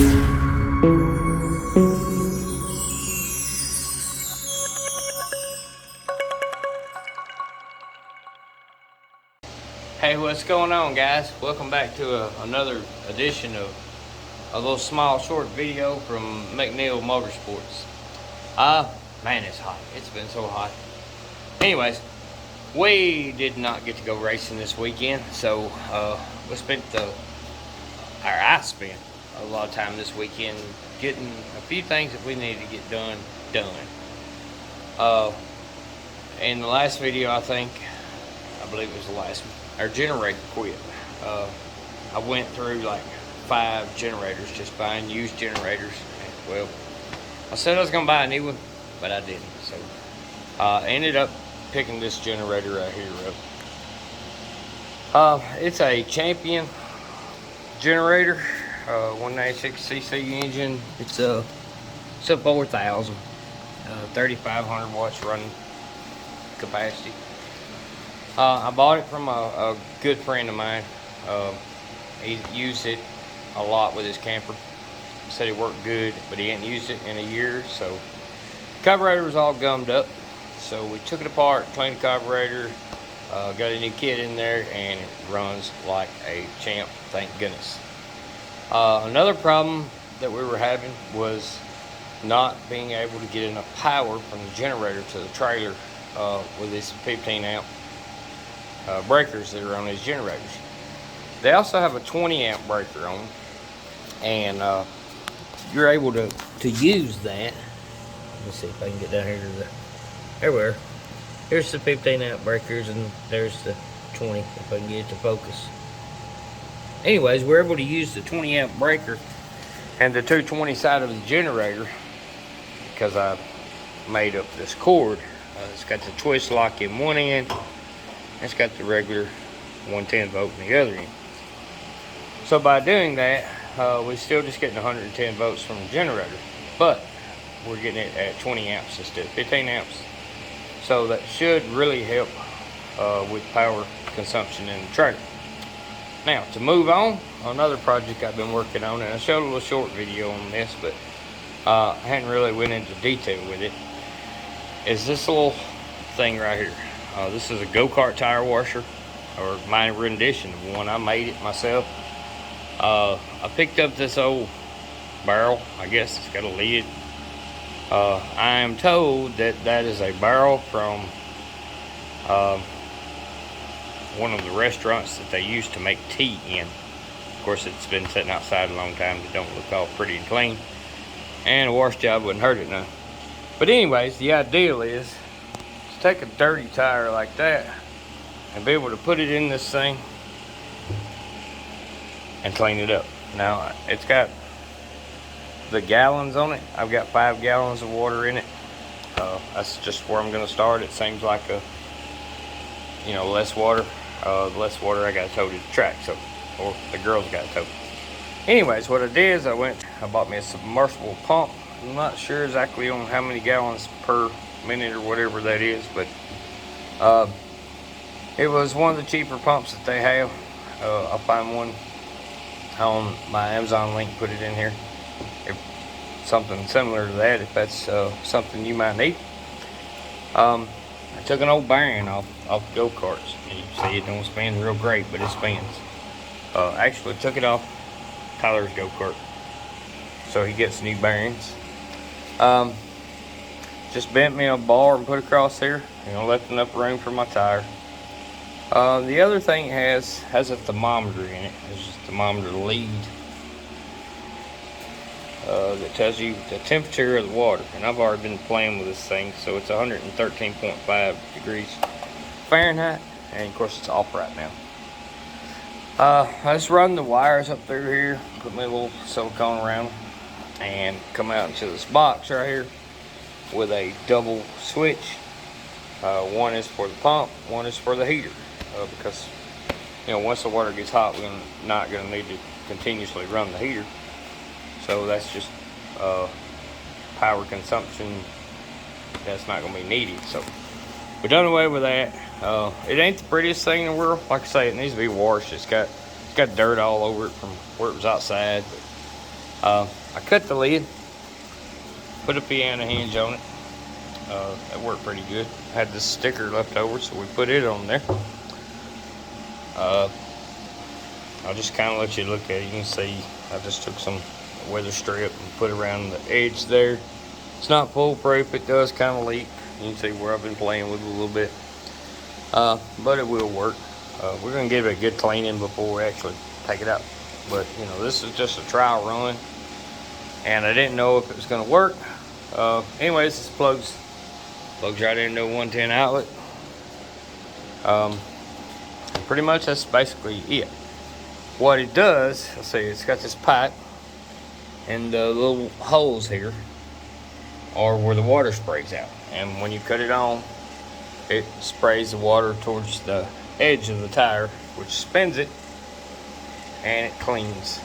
Hey, what's going on, guys? Welcome back to another edition of a little small short video from McNeil Motorsports. Man, it's hot. It's been so hot. Anyways, we did not get to go racing this weekend, so I spent a lot of time this weekend getting a few things that we needed to get done. In the last video, I believe it was the last one, our generator quit. I went through like 5 generators, just buying used generators. Well, I said I was gonna buy a new one, but I didn't. So I ended up picking this generator right here up. It's a Champion generator, 196cc engine. It's a 4,000, 3,500 watts running capacity. I bought it from a good friend of mine. He used it a lot with his camper. Said it worked good, but he hadn't used it in a year. So carburetor was all gummed up. So we took it apart, cleaned the carburetor, got a new kit in there, and it runs like a champ, thank goodness. Another problem that we were having was not being able to get enough power from the generator to the trailer with this 15 amp breakers that are on these generators. They also have a 20 amp breaker on them, and you're able to use that. Let's see if I can get down here to there we are. Here's the 15 amp breakers, and there's the 20 if I can get it to focus. Anyways, we're able to use the 20 amp breaker and the 220 side of the generator because I made up this cord. It's got the twist lock in one end. It's got the regular 110 volt in the other end. So by doing that, we're still just getting 110 volts from the generator, but we're getting it at 20 amps instead of 15 amps. So that should really help with power consumption in the trailer. Now, to move on, another project I've been working on, and I showed a little short video on this, but I hadn't really went into detail with it, is this little thing right here. This is a go-kart tire washer, or my rendition of one. I made it myself. I picked up this old barrel. I guess it's got a lid. I am told that that is a barrel from one of the restaurants that they used to make tea in. Of course, it's been sitting outside a long time. It don't look all pretty and clean, and a wash job wouldn't hurt it none. But anyways, the ideal is take a dirty tire like that and be able to put it in this thing and clean it up. Now, it's got the gallons on it. I've got 5 gallons of water in it. That's just where I'm going to start. It seems like less water. The less water I got to tow to the track, or the girls got to tow. Anyways, what I did is I bought me a submersible pump. I'm not sure exactly on how many gallons per minute or whatever that is, but it was one of the cheaper pumps that they have. I'll find one on my Amazon link, put it in here. If something similar to that, if that's something you might need. I took an old bearing off Go-Karts. You can see it don't spin real great, but it spins. Actually took it off Tyler's Go-Kart, so he gets new bearings. Just bent me a bar and put it across here, left enough room for my tire. The other thing has a thermometer in it. It's just a thermometer lead that tells you the temperature of the water. And I've already been playing with this thing, so it's 113.5 degrees Fahrenheit, and of course it's off right now. I just run the wires up through here, put my little silicone around them, and come out into this box right here with a double switch. One is for the pump, one is for the heater, because once the water gets hot, we're not going to need to continuously run the heater. So that's just power consumption that's not going to be needed. So we done away with that. It ain't the prettiest thing in the world. Like I say, it needs to be washed. It's got dirt all over it from where it was outside. But I cut the lid, put a piano hinge on it. That worked pretty good. I had this sticker left over, so we put it on there. I'll just kind of let you look at it. You can see I just took some weather strip and put around the edge there. It's not foolproof. It does kind of leak. You can see where I've been playing with it a little bit. But it will work. We're going to give it a good cleaning before we actually take it out. But, you know, this is just a trial run. And I didn't know if it was going to work. Anyways, this plugs right into a 110 outlet. Pretty much that's basically it. What it does, let's see, it's got this pipe, and the little holes here are where the water sprays out. And when you cut it on, it sprays the water towards the edge of the tire, which spins it, and it cleans.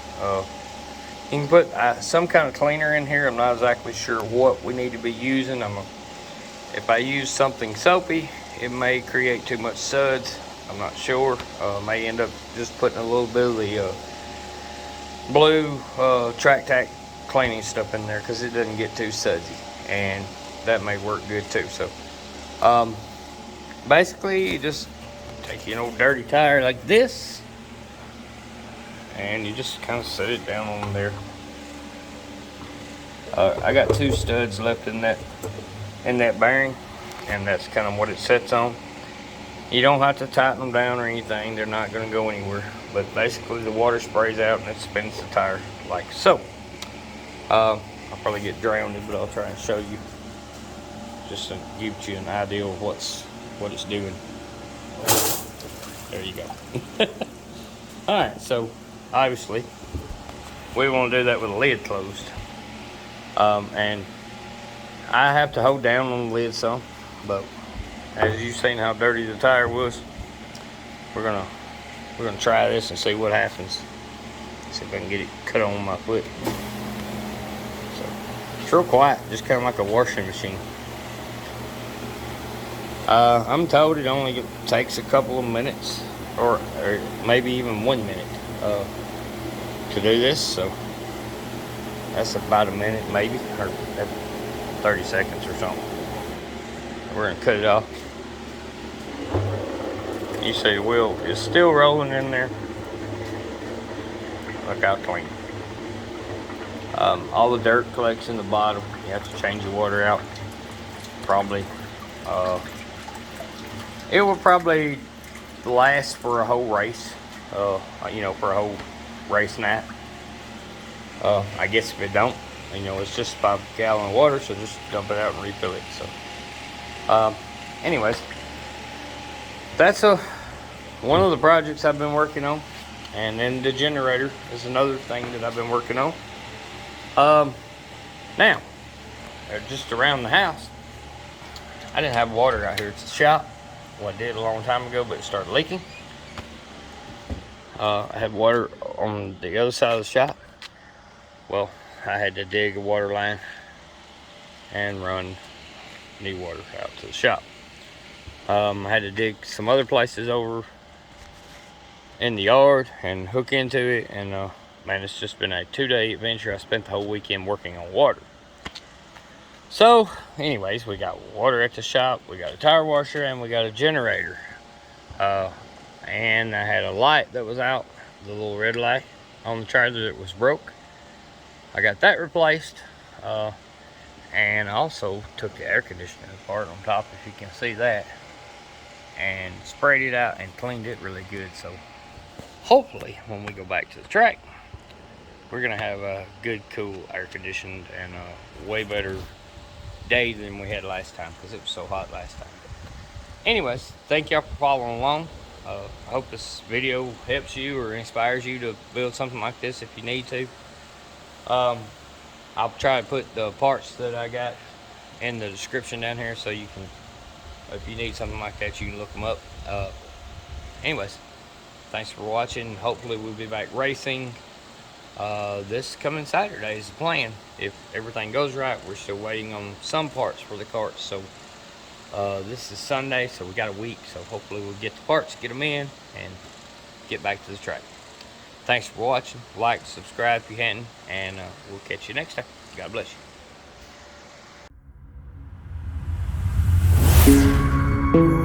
You can put some kind of cleaner in here. I'm not exactly sure what we need to be using. If I use something soapy, it may create too much suds. I'm not sure. May end up just putting a little bit of the blue track tack cleaning stuff in there because it doesn't get too sudsy, and that may work good too. So basically, you just take an old dirty tire like this, and you just kind of set it down on there. I got 2 studs left in that bearing, and that's kind of what it sets on. You don't have to tighten them down or anything. They're not going to go anywhere. But basically, the water sprays out and it spins the tire like so. I'll probably get drowned, but I'll try and show you, just to give you an idea of what it's doing. There you go. All right, so obviously we want to do that with the lid closed, and I have to hold down on the lid some, but as you've seen how dirty the tire was, we're gonna try this and see what happens. See if I can get it cut on my foot. So it's real quiet, just kind of like a washing machine. I'm told it only takes a couple of minutes, or maybe even 1 minute to do this. So that's about a minute, maybe, or 30 seconds or something. We're gonna cut it off. You see the wheel is still rolling in there. Look how clean. All the dirt collects in the bottom. You have to change the water out. Probably. It will probably last for a whole race. You know, for a whole race night. I guess if it don't, you know, it's just 5 gallon of water, so just dump it out and refill it. So, anyways, that's one of the projects I've been working on, and then the generator is another thing that I've been working on. Now, just around the house, I didn't have water out here at the shop. Well, I did a long time ago, but it started leaking. I had water on the other side of the shop. Well, I had to dig a water line and run new water out to the shop. I had to dig some other places over in the yard and hook into it, and man, it's just been a 2-day adventure. I spent the whole weekend working on water. So anyways, we got water at the shop, we got a tire washer, and we got a generator. And I had a light that was out, the little red light on the trailer that was broke. I got that replaced, and I also took the air conditioner apart on top, if you can see that, and sprayed it out and cleaned it really good. So hopefully when we go back to the track, we're gonna have a good, cool, air conditioned, and a way better day than we had last time, because it was so hot last time. Anyways, thank y'all for following along. I hope this video helps you or inspires you to build something like this if you need to. I'll try to put the parts that I got in the description down here, so you can, if you need something like that, you can look them up. Anyways, thanks for watching. Hopefully we'll be back racing this coming Saturday is the plan. If everything goes right, we're still waiting on some parts for the carts. So this is Sunday, so we got a week. So hopefully we'll get the parts, get them in, and get back to the track. Thanks for watching. Like, subscribe if you hadn't, and we'll catch you next time. God bless you.